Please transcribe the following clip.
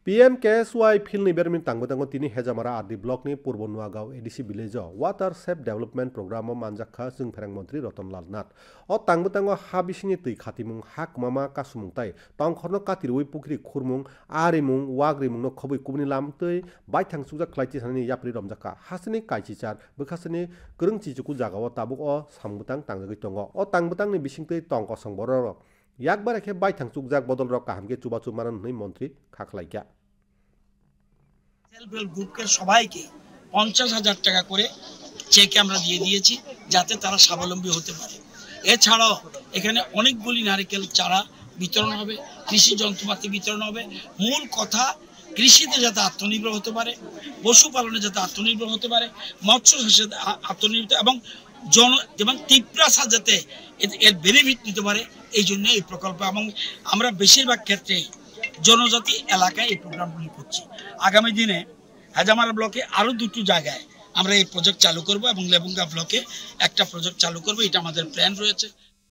PMKSY field नि बेरमिन तांगो तांगो तिनि हेजामारा आदि ब्लक नि पूर्व नुआगाव एडिसि village water safe development programme मानजाखा जों फेरें मंत्री रतनलाल नाथ ओ तांगो तांगो हा बिसिनि तै खातिमुं हा कुमामा कासुमुंताय तंखरनो कातिरुइ पुख्रि खुरमुं आरिमुं वाग्रिमुं नो खबै कुबनि लामतै बायथां सुजा क्लाइति सानि याप्रि रमजाखा हासनि काइचिचार बखासनि गोरों चिजुकु जागाव ताबुक ओ सामबुतां तांगगै दङ ओ तांगबुतां नि बिसिंतै तंक संबर याकबार एखे बायथां सुकजाक बदल र काहामके चुबाचु मानन नै मंत्री खाखलाइका সেলফ হেল্প গ্রুপকে সবাইকে 50,000 টাকা করে চেক আমরা দিয়ে দিয়েছি যাতে তারা স্বাবলম্বী হতে পারে। এছাড়াও এখানে অনেকগুলি নারকেল চারা বিতরণ হবে, কৃষি যন্ত্রপাতি বিতরণ হবে। মূল কথা কৃষিতে যাতে আত্মনির্ভর হতে পারে, পশুপালনে যাতে আত্মনির্ভর হতে পারে, মৎস্য চাষে আত্মনির্ভর এবং তীব্রাসা যাতে এর বেনিফিট নিতে পারে, এই জন্য এই প্রকল্প। এবং আমরা বেশিরভাগ ক্ষেত্রে জনজাতি এলাকায় এই প্রোগ্রামগুলি করছি। আগামী দিনে হেজামারা ব্লকে আরো দুটো জায়গায় আমরা এই প্রজেক্ট চালু করব এবং লেবুঙ্গা ব্লকে একটা প্রজেক্ট চালু করব, এটা আমাদের প্ল্যান রয়েছে।